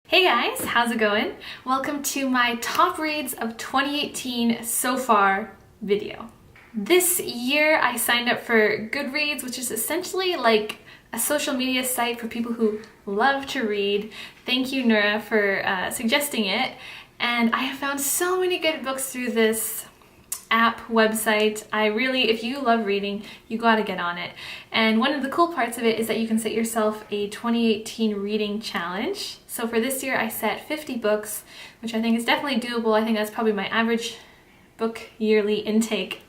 Hey guys, how's it going? Welcome to my top reads of 2018 so far video. This year I signed up for Goodreads, which is essentially like a social media site for people who love to read. Thank you, Nura, for suggesting it. And I have found so many good books through this app, website. If you love reading, you gotta get on it. And one of the cool parts of it is that you can set yourself a 2018 reading challenge. So for this year I set 50 books, which I think is definitely doable. I think that's probably my average book yearly intake.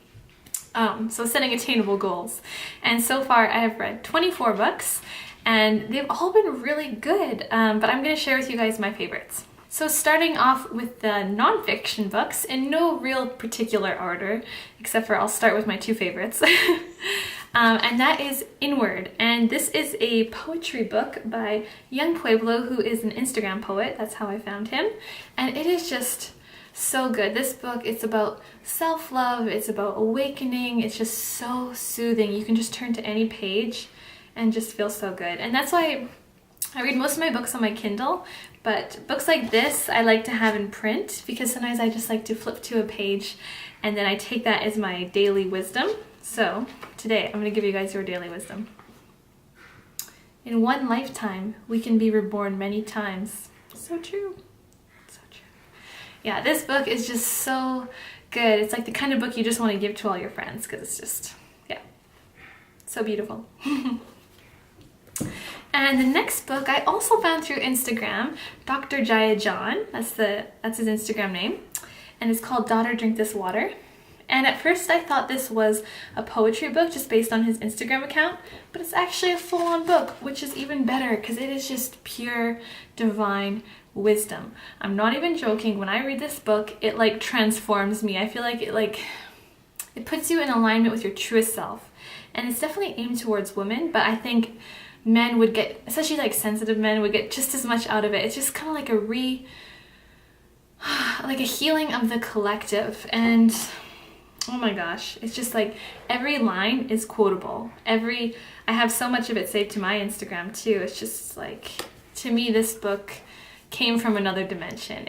So setting attainable goals. And so far I have read 24 books and they've all been really good, but I'm gonna share with you guys my favorites. So starting off with the nonfiction books, in no real particular order, except for I'll start with my two favorites. And that is Inward. And this is a poetry book by Young Pueblo, who is an Instagram poet. That's how I found him. And it is just so good. This book, it's about self-love, it's about awakening, it's just so soothing. You can just turn to any page and just feel so good. And that's why I read most of my books on my Kindle, but books like this I like to have in print because sometimes I just like to flip to a page and then I take that as my daily wisdom. So today I'm going to give you guys your daily wisdom. In one lifetime, we can be reborn many times. So true. So true. Yeah, this book is just so good. It's like the kind of book you just want to give to all your friends because it's just, yeah, so beautiful. And the next book I also found through Instagram, Dr. Jaya John, that's his Instagram name, and it's called Daughter Drink This Water. And at first I thought this was a poetry book just based on his Instagram account, but it's actually a full-on book, which is even better because it is just pure divine wisdom. I'm not even joking. When I read this book, it like transforms me. I feel like it puts you in alignment with your truest self. And it's definitely aimed towards women, but I think men would get, especially like sensitive men, would get just as much out of it. It's just kind of like like a healing of the collective. And oh my gosh, it's just like every line is quotable. I have so much of it saved to my Instagram too. It's just like, to me, this book came from another dimension.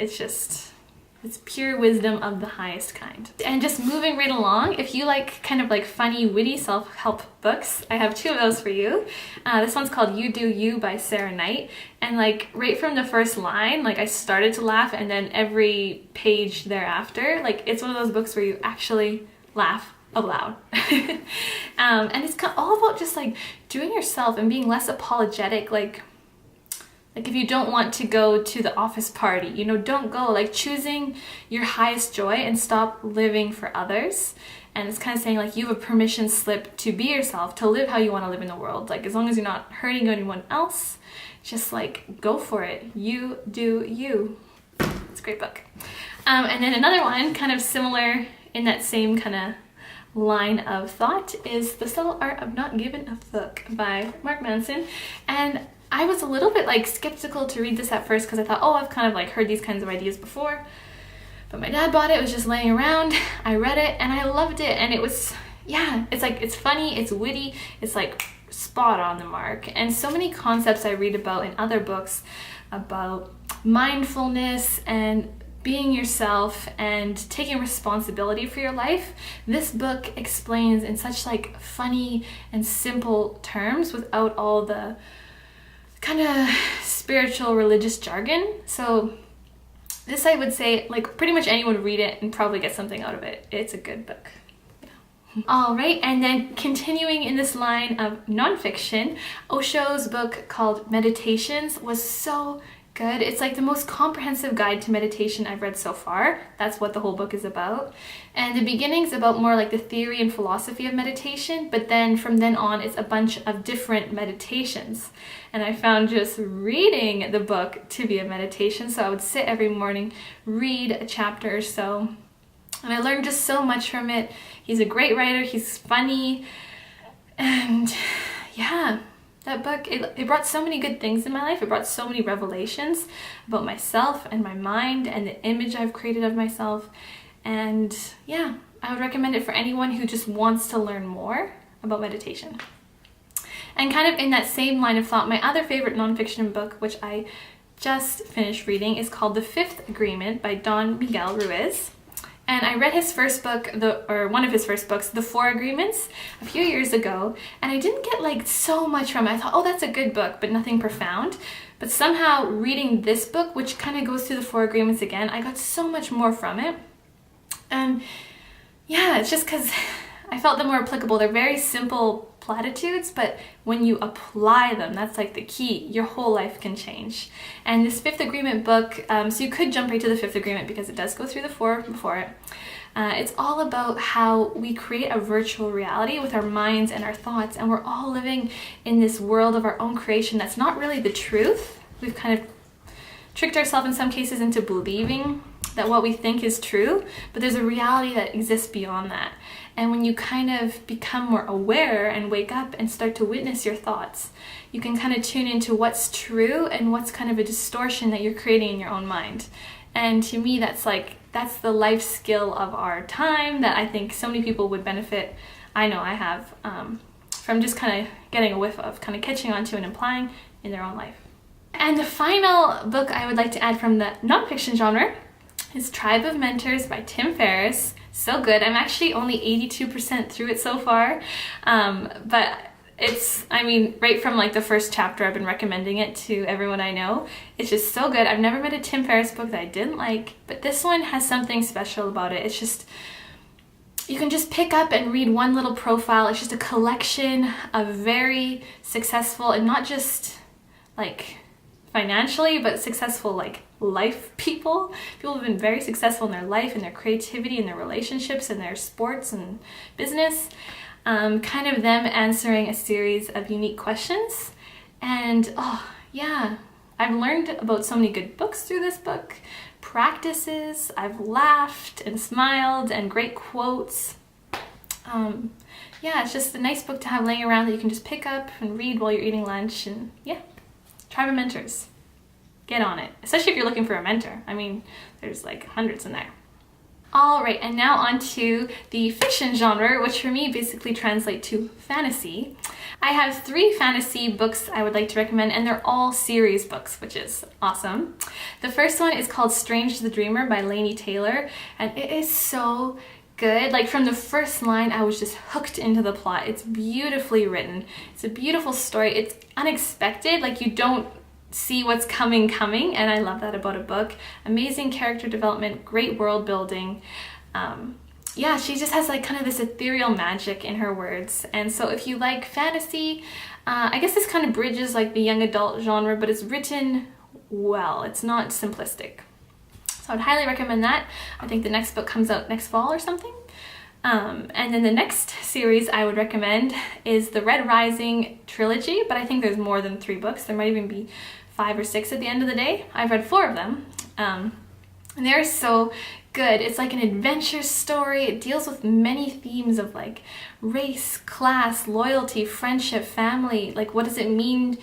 It's pure wisdom of the highest kind. And just moving right along, if you like kind of like funny, witty self-help books, I have two of those for you. This one's called You Do You by Sarah Knight. And like right from the first line, like I started to laugh, and then every page thereafter, like it's one of those books where you actually laugh out loud. And it's all about just like doing yourself and being less apologetic. Like if you don't want to go to the office party, don't go. Like choosing your highest joy and stop living for others. And it's kind of saying like you have a permission slip to be yourself, to live how you want to live in the world. Like as long as you're not hurting anyone else, just like go for it. You do you. It's a great book. And then another one kind of similar in that same kind of line of thought is The Subtle Art of Not Giving a Fuck by Mark Manson. And I was a little bit like skeptical to read this at first because I thought, oh, I've kind of like heard these kinds of ideas before. But my dad bought it, it was just laying around. I read it and I loved it. And it was, yeah, it's like, it's funny, it's witty, it's like spot on the mark. And so many concepts I read about in other books about mindfulness and being yourself and taking responsibility for your life, this book explains in such like funny and simple terms without all the kind of spiritual religious jargon. So this, I would say, like pretty much anyone would read it and probably get something out of it. It's a good book. Yeah. All right, and then continuing in this line of nonfiction, Osho's book called Meditations was so good. It's like the most comprehensive guide to meditation I've read so far. That's what the whole book is about. And the beginning's about more like the theory and philosophy of meditation, but then from then on it's a bunch of different meditations. And I found just reading the book to be a meditation. So I would sit every morning, read a chapter or so, and I learned just so much from it. He's a great writer, he's funny, and yeah. That book, it brought so many good things in my life. It brought so many revelations about myself and my mind and the image I've created of myself. And yeah, I would recommend it for anyone who just wants to learn more about meditation. And kind of in that same line of thought, my other favorite nonfiction book, which I just finished reading is called The Fifth Agreement by Don Miguel Ruiz. And I read his first book, one of his first books, The Four Agreements, a few years ago, and I didn't get like so much from it. I thought, oh, that's a good book, but nothing profound. But somehow reading this book, which kind of goes through the Four Agreements again, I got so much more from it. And yeah, it's just because I felt them more applicable. They're very simple platitudes, but when you apply them, that's like the key. Your whole life can change. And this Fifth Agreement book, so you could jump right to the Fifth Agreement because it does go through the four before it. It's all about how we create a virtual reality with our minds and our thoughts, and we're all living in this world of our own creation that's not really the truth. We've kind of tricked ourselves in some cases into believing that what we think is true, but there's a reality that exists beyond that. And when you kind of become more aware and wake up and start to witness your thoughts, you can kind of tune into what's true and what's kind of a distortion that you're creating in your own mind. And to me, that's the life skill of our time that I think so many people would benefit. I know I have, from just kind of getting a whiff of, kind of catching on to and applying in their own life. And the final book I would like to add from the nonfiction genre is Tribe of Mentors by Tim Ferriss. So good. I'm actually only 82% through it so far, but it's, I mean, right from like the first chapter, I've been recommending it to everyone I know. It's just so good. I've never read a Tim Ferriss book that I didn't like, but this one has something special about it. It's just, you can just pick up and read one little profile. It's just a collection of very successful, and not just like financially, but successful like life people who've been very successful in their life and their creativity and their relationships and their sports and business, kind of them answering a series of unique questions. And oh yeah, I've learned about so many good books through this book, practices, I've laughed and smiled, and great quotes. Yeah, it's just a nice book to have laying around that you can just pick up and read while you're eating lunch. And yeah, Tribe of Mentors. Get on it, especially if you're looking for a mentor. I mean, there's like hundreds in there. All right, and now on to the fiction genre, which for me basically translate to fantasy. I have 3 fantasy books I would like to recommend, and they're all series books, which is awesome. The first one is called Strange the Dreamer by Laini Taylor, and it is so good. Like from the first line, I was just hooked into the plot. It's beautifully written. It's a beautiful story. It's unexpected. Like you don't see what's coming, and I love that about a book. Amazing character development, great world building. Yeah, she just has like kind of this ethereal magic in her words. And so if you like fantasy, I guess this kind of bridges like the young adult genre, but it's written well. It's not simplistic. So I'd highly recommend that. I think the next book comes out next fall or something. And then the next series I would recommend is the Red Rising trilogy, but I think there's more than 3 books. There might even be 5 or 6 at the end of the day. I've read 4 of them, and they're so good. It's like an adventure story. It deals with many themes of like race, class, loyalty, friendship, family. Like what does it mean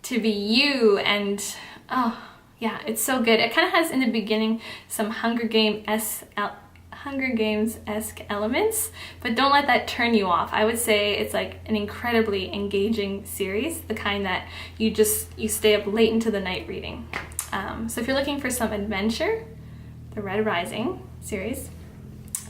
to be you? And oh yeah, it's so good. It kind of has in the beginning some Hunger Games-esque elements, but don't let that turn you off. I would say it's like an incredibly engaging series, the kind that you stay up late into the night reading. So if you're looking for some adventure, the Red Rising series.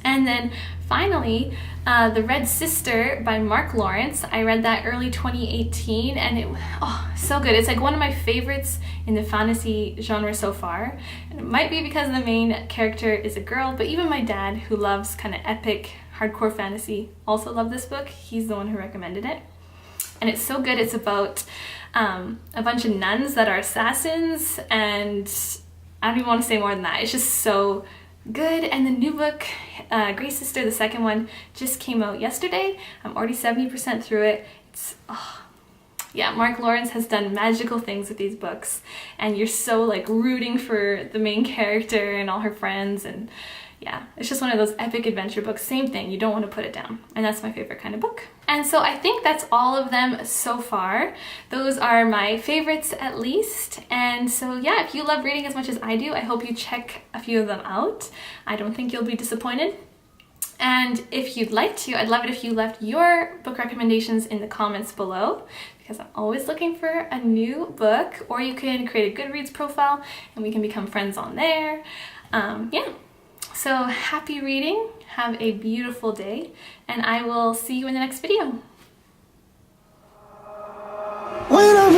And then finally, The Red Sister by Mark Lawrence. I read that early 2018, and it, oh, so good. It's like one of my favorites in the fantasy genre so far. And it might be because the main character is a girl, but even my dad, who loves kind of epic, hardcore fantasy, also loved this book. He's the one who recommended it. And it's so good. It's about a bunch of nuns that are assassins, and I don't even want to say more than that. It's just so good. And the new book, Grey Sister, the second one, just came out yesterday. I'm already 70% through it. It's, oh, yeah, Mark Lawrence has done magical things with these books, and you're so like rooting for the main character and all her friends, and yeah, it's just one of those epic adventure books. Same thing, you don't want to put it down. And that's my favorite kind of book. And so I think that's all of them so far. Those are my favorites at least. And so yeah, if you love reading as much as I do, I hope you check a few of them out. I don't think you'll be disappointed. And if you'd like to, I'd love it if you left your book recommendations in the comments below, because I'm always looking for a new book. Or you can create a Goodreads profile and we can become friends on there. Yeah, so happy reading, have a beautiful day, and I will see you in the next video. When I'm